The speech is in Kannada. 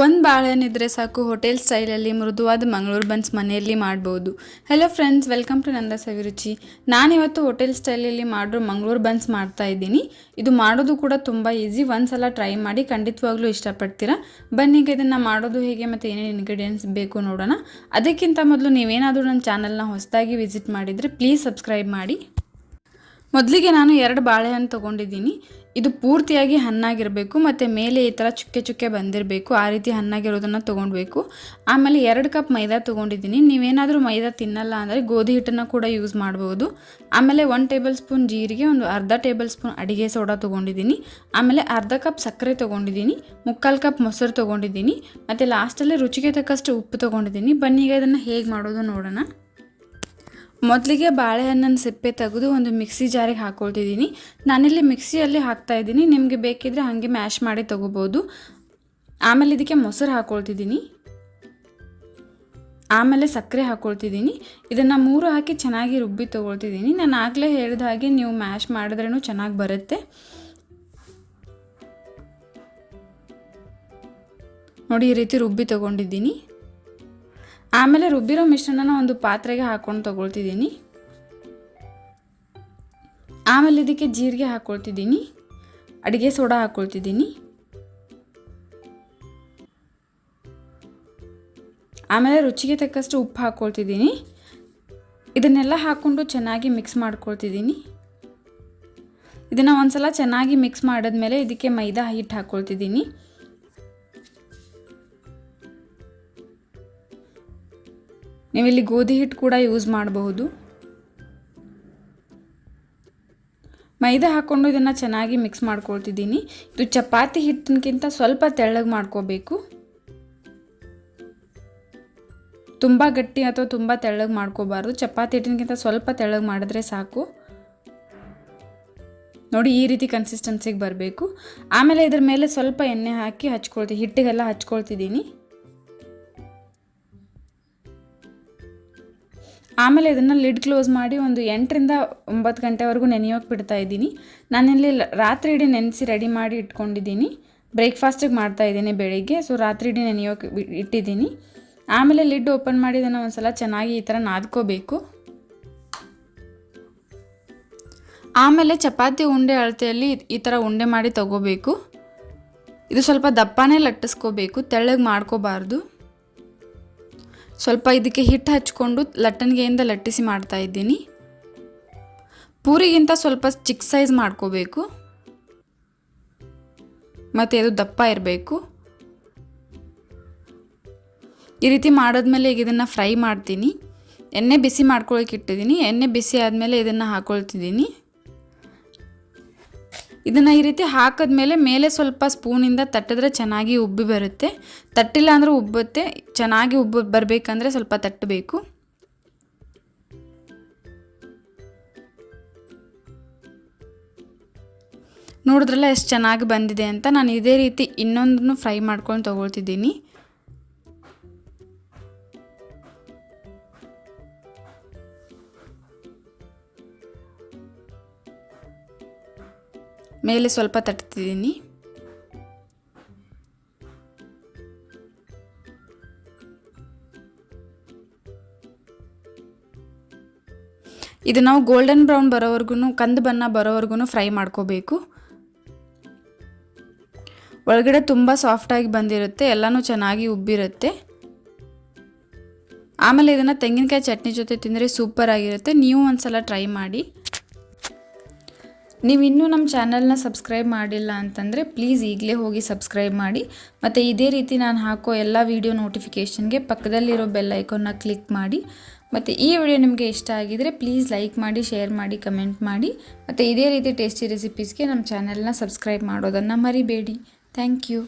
ಒಂದು ಬಾಳೆಹಣ್ಣಿದ್ರೆ ಸಾಕು ಹೋಟೆಲ್ ಸ್ಟೈಲಲ್ಲಿ ಮೃದುವಾದ ಮಂಗಳೂರು ಬನ್ಸ್ ಮನೆಯಲ್ಲಿ ಮಾಡ್ಬೋದು. ಹಲೋ ಫ್ರೆಂಡ್ಸ್, ವೆಲ್ಕಮ್ ಟು ನಂದ ಸವಿರುಚಿ. ನಾನಿವತ್ತು ಹೋಟೆಲ್ ಸ್ಟೈಲಲ್ಲಿ ಮಾಡಿರೋ ಮಂಗಳೂರು ಬನ್ಸ್ ಮಾಡ್ತಾ ಇದ್ದೀನಿ. ಇದು ಮಾಡೋದು ಕೂಡ ತುಂಬ ಈಸಿ. ಒಂದ್ಸಲ ಟ್ರೈ ಮಾಡಿ, ಖಂಡಿತವಾಗ್ಲೂ ಇಷ್ಟಪಡ್ತೀರಾ. ಬನ್ನಿಗೆ ಇದನ್ನು ಮಾಡೋದು ಹೇಗೆ ಮತ್ತು ಏನೇನು ಇಂಗ್ರೀಡಿಯೆಂಟ್ಸ್ ಬೇಕು ನೋಡೋಣ. ಅದಕ್ಕಿಂತ ಮೊದಲು ನೀವೇನಾದರೂ ನನ್ನ ಚಾನಲ್ನ ಹೊಸದಾಗಿ ವಿಸಿಟ್ ಮಾಡಿದರೆ ಪ್ಲೀಸ್ ಸಬ್ಸ್ಕ್ರೈಬ್ ಮಾಡಿ. ಮೊದಲಿಗೆ ನಾನು 2 ಬಾಳೆಹಣ್ಣು ತೊಗೊಂಡಿದ್ದೀನಿ. ಇದು ಪೂರ್ತಿಯಾಗಿ ಹಣ್ಣಾಗಿರಬೇಕು ಮತ್ತು ಮೇಲೆ ಈ ಥರ ಚುಕ್ಕೆ ಚುಕ್ಕೆ ಬಂದಿರಬೇಕು. ಆ ರೀತಿ ಹಣ್ಣಾಗಿರೋದನ್ನು ತೊಗೊಳ್ಬೇಕು. ಆಮೇಲೆ 2 ಕಪ್ ಮೈದಾ ತೊಗೊಂಡಿದ್ದೀನಿ. ನೀವೇನಾದರೂ ಮೈದಾ ತಿನ್ನಲ್ಲ ಅಂದರೆ ಗೋಧಿ ಹಿಟ್ಟನ್ನು ಕೂಡ ಯೂಸ್ ಮಾಡ್ಬೋದು. ಆಮೇಲೆ 1 ಟೇಬಲ್ ಸ್ಪೂನ್ ಜೀರಿಗೆ, ಒಂದು ಅರ್ಧ ಟೇಬಲ್ ಸ್ಪೂನ್ ಅಡುಗೆ ಸೋಡಾ ತೊಗೊಂಡಿದ್ದೀನಿ. ಆಮೇಲೆ ಅರ್ಧ ಕಪ್ ಸಕ್ಕರೆ ತೊಗೊಂಡಿದ್ದೀನಿ, 3/4 ಕಪ್ ಮೊಸರು ತೊಗೊಂಡಿದ್ದೀನಿ ಮತ್ತು ಲಾಸ್ಟಲ್ಲಿ ರುಚಿಗೆ ತಕ್ಕಷ್ಟು ಉಪ್ಪು ತೊಗೊಂಡಿದ್ದೀನಿ. ಬನ್ನಿ ಈಗ ಇದನ್ನು ಹೇಗೆ ಮಾಡೋದು ನೋಡೋಣ. ಮೊದಲಿಗೆ ಬಾಳೆಹಣ್ಣನ್ನು ಸಿಪ್ಪೆ ತೆಗೆದು ಒಂದು ಮಿಕ್ಸಿ ಜಾರಿಗೆ ಹಾಕ್ಕೊಳ್ತಿದ್ದೀನಿ. ನಾನಿಲ್ಲಿ ಮಿಕ್ಸಿಯಲ್ಲಿ ಹಾಕ್ತಾಯಿದ್ದೀನಿ, ನಿಮಗೆ ಬೇಕಿದ್ದರೆ ಹಾಗೆ ಮ್ಯಾಶ್ ಮಾಡಿ ತೊಗೋಬೋದು. ಆಮೇಲೆ ಇದಕ್ಕೆ ಮೊಸರು ಹಾಕ್ಕೊಳ್ತಿದ್ದೀನಿ, ಆಮೇಲೆ ಸಕ್ಕರೆ ಹಾಕ್ಕೊಳ್ತಿದ್ದೀನಿ. ಇದನ್ನು 3 ಹಾಕಿ ಚೆನ್ನಾಗಿ ರುಬ್ಬಿ ತೊಗೊಳ್ತಿದ್ದೀನಿ. ನಾನು ಆಗಲೇ ಹೇಳಿದ ಹಾಗೆ ನೀವು ಮ್ಯಾಶ್ ಮಾಡಿದ್ರೂ ಚೆನ್ನಾಗಿ ಬರುತ್ತೆ. ನೋಡಿ, ಈ ರೀತಿ ರುಬ್ಬಿ ತೊಗೊಂಡಿದ್ದೀನಿ. ಆಮೇಲೆ ರುಬ್ಬಿರೋ ಮಿಶ್ರಣನ ಒಂದು ಪಾತ್ರೆಗೆ ಹಾಕ್ಕೊಂಡು ತೊಗೊಳ್ತಿದ್ದೀನಿ. ಆಮೇಲೆ ಇದಕ್ಕೆ ಜೀರಿಗೆ ಹಾಕ್ಕೊಳ್ತಿದ್ದೀನಿ, ಅಡುಗೆ ಸೋಡಾ ಹಾಕ್ಕೊಳ್ತಿದ್ದೀನಿ, ಆಮೇಲೆ ರುಚಿಗೆ ತಕ್ಕಷ್ಟು ಉಪ್ಪು ಹಾಕ್ಕೊಳ್ತಿದ್ದೀನಿ. ಇದನ್ನೆಲ್ಲ ಹಾಕ್ಕೊಂಡು ಚೆನ್ನಾಗಿ ಮಿಕ್ಸ್ ಮಾಡ್ಕೊಳ್ತಿದ್ದೀನಿ. ಇದನ್ನು ಒಂದ್ಸಲ ಚೆನ್ನಾಗಿ ಮಿಕ್ಸ್ ಮಾಡಿದ್ಮೇಲೆ ಇದಕ್ಕೆ ಮೈದಾ ಹಿಟ್ಟು ಹಾಕ್ಕೊಳ್ತಿದ್ದೀನಿ. ನೀವಿಲ್ಲಿ ಗೋಧಿ ಹಿಟ್ಟು ಕೂಡ ಯೂಸ್ ಮಾಡಬಹುದು. ಮೈದಾ ಹಾಕ್ಕೊಂಡು ಇದನ್ನು ಚೆನ್ನಾಗಿ ಮಿಕ್ಸ್ ಮಾಡ್ಕೊಳ್ತಿದ್ದೀನಿ. ಇದು ಚಪಾತಿ ಹಿಟ್ಟಿನಕ್ಕಿಂತ ಸ್ವಲ್ಪ ತೆಳ್ಳಗೆ ಮಾಡ್ಕೋಬೇಕು. ತುಂಬ ಗಟ್ಟಿ ಅಥವಾ ತುಂಬ ತೆಳ್ಳಗೆ ಮಾಡ್ಕೋಬಾರ್ದು. ಚಪಾತಿ ಹಿಟ್ಟಿನಕ್ಕಿಂತ ಸ್ವಲ್ಪ ತೆಳ್ಳಗೆ ಮಾಡಿದ್ರೆ ಸಾಕು. ನೋಡಿ, ಈ ರೀತಿ ಕನ್ಸಿಸ್ಟೆನ್ಸಿಗೆ ಬರಬೇಕು. ಆಮೇಲೆ ಇದ್ರ ಮೇಲೆ ಸ್ವಲ್ಪ ಎಣ್ಣೆ ಹಾಕಿ ಹಿಟ್ಟಿಗೆಲ್ಲ ಹಚ್ಕೊಳ್ತಿದ್ದೀನಿ. ಆಮೇಲೆ ಇದನ್ನು ಲಿಡ್ ಕ್ಲೋಸ್ ಮಾಡಿ ಒಂದು 8ರಿಂದ 9 ಗಂಟೆವರೆಗೂ ನೆನೆಯೋಕೆ ಬಿಡ್ತಾ ಇದ್ದೀನಿ. ನಾನಿಲ್ಲಿ ರಾತ್ರಿ ಇಡೀ ನೆನೆಸಿ ರೆಡಿ ಮಾಡಿ ಇಟ್ಕೊಂಡಿದ್ದೀನಿ. ಬ್ರೇಕ್ಫಾಸ್ಟಿಗೆ ಮಾಡ್ತಾಯಿದ್ದೀನಿ ಬೆಳಿಗ್ಗೆ. ಸೊ ರಾತ್ರಿ ಇಡೀ ನೆನೆಯೋಕೆ ಇಟ್ಟಿದ್ದೀನಿ. ಆಮೇಲೆ ಲಿಡ್ ಓಪನ್ ಮಾಡಿ ಇದನ್ನು ಒಂದು ಸಲ ಚೆನ್ನಾಗಿ ಈ ಥರ ನಾದ್ಕೋಬೇಕು. ಆಮೇಲೆ ಚಪಾತಿ ಉಂಡೆ ಅಳತೆಯಲ್ಲಿ ಈ ಥರ ಉಂಡೆ ಮಾಡಿ ತಗೋಬೇಕು. ಇದು ಸ್ವಲ್ಪ ದಪ್ಪನೇ ಲಟ್ಟಿಸ್ಕೋಬೇಕು, ತೆಳ್ಳಗೆ ಮಾಡ್ಕೋಬಾರ್ದು. ಸ್ವಲ್ಪ ಇದಕ್ಕೆ ಹಿಟ್ಟು ಹಚ್ಕೊಂಡು ಲಟ್ಟಣಿಗೆಯಿಂದ ಲಟ್ಟಿಸಿ ಮಾಡ್ತಾ ಇದ್ದೀನಿ. ಪೂರಿಗಿಂತ ಸ್ವಲ್ಪ ಚಿಕ್ಕ ಸೈಜ್ ಮಾಡ್ಕೋಬೇಕು ಮತ್ತು ಇದು ದಪ್ಪ ಇರಬೇಕು. ಈ ರೀತಿ ಮಾಡಿದ್ಮೇಲೆ ಈಗ ಇದನ್ನು ಫ್ರೈ ಮಾಡ್ತೀನಿ. ಎಣ್ಣೆ ಬಿಸಿ ಮಾಡ್ಕೊಳ್ಳೋಕೆ ಇಟ್ಟಿದ್ದೀನಿ. ಎಣ್ಣೆ ಬಿಸಿ ಆದಮೇಲೆ ಇದನ್ನು ಹಾಕ್ಕೊಳ್ತಿದ್ದೀನಿ. ಇದನ್ನು ಈ ರೀತಿ ಹಾಕಿದ್ಮೇಲೆ ಮೇಲೆ ಸ್ವಲ್ಪ ಸ್ಪೂನಿಂದ ತಟ್ಟಿದ್ರೆ ಚೆನ್ನಾಗಿ ಉಬ್ಬಿ ಬರುತ್ತೆ. ತಟ್ಟಿಲ್ಲ ಅಂದರೆ ಉಬ್ಬುತ್ತೆ. ಚೆನ್ನಾಗಿ ಉಬ್ಬು ಬರಬೇಕಂದ್ರೆ ಸ್ವಲ್ಪ ತಟ್ಟಬೇಕು. ನೋಡಿದ್ರಲ್ಲ ಎಷ್ಟು ಚೆನ್ನಾಗಿ ಬಂದಿದೆ ಅಂತ. ನಾನು ಇದೇ ರೀತಿ ಇನ್ನೊಂದನ್ನು ಫ್ರೈ ಮಾಡ್ಕೊಂಡು ತೊಗೊಳ್ತಿದ್ದೀನಿ. ಮೇಲೆ ಸ್ವಲ್ಪ ತಟ್ತಿದ್ದೀನಿ. ಇದು ನಾವು ಗೋಲ್ಡನ್ ಬ್ರೌನ್ ಬರೋವರೆಗೂ, ಕಂದು ಬಣ್ಣ ಬರೋವರೆಗೂ ಫ್ರೈ ಮಾಡ್ಕೋಬೇಕು. ಒಳಗಡೆ ತುಂಬ ಸಾಫ್ಟಾಗಿ ಬಂದಿರುತ್ತೆ, ಎಲ್ಲನೂ ಚೆನ್ನಾಗಿ ಉಬ್ಬಿರುತ್ತೆ. ಆಮೇಲೆ ಇದನ್ನು ತೆಂಗಿನಕಾಯಿ ಚಟ್ನಿ ಜೊತೆ ತಿಂದರೆ ಸೂಪರ್ ಆಗಿರುತ್ತೆ. ನೀವು ಒಂದ್ಸಲ ಟ್ರೈ ಮಾಡಿ. ನೀವು ಇನ್ನೂ ನಮ್ಮ ಚಾನಲ್ನ ಸಬ್ಸ್ಕ್ರೈಬ್ ಮಾಡಿಲ್ಲ ಅಂತಂದರೆ ಪ್ಲೀಸ್ ಈಗಲೇ ಹೋಗಿ ಸಬ್ಸ್ಕ್ರೈಬ್ ಮಾಡಿ. ಮತ್ತು ಇದೇ ರೀತಿ ನಾನು ಹಾಕೋ ಎಲ್ಲ ವೀಡಿಯೋ ನೋಟಿಫಿಕೇಷನ್ಗೆ ಪಕ್ಕದಲ್ಲಿರೋ ಬೆಲ್ ಐಕಾನ್ನ ಕ್ಲಿಕ್ ಮಾಡಿ. ಮತ್ತು ಈ ವಿಡಿಯೋ ನಿಮಗೆ ಇಷ್ಟ ಆಗಿದರೆ ಪ್ಲೀಸ್ ಲೈಕ್ ಮಾಡಿ, ಶೇರ್ ಮಾಡಿ, ಕಮೆಂಟ್ ಮಾಡಿ. ಮತ್ತು ಇದೇ ರೀತಿ ಟೇಸ್ಟಿ ರೆಸಿಪೀಸ್ಗೆ ನಮ್ಮ ಚಾನಲ್ನ ಸಬ್ಸ್ಕ್ರೈಬ್ ಮಾಡೋದನ್ನು ಮರಿಬೇಡಿ. Thank you.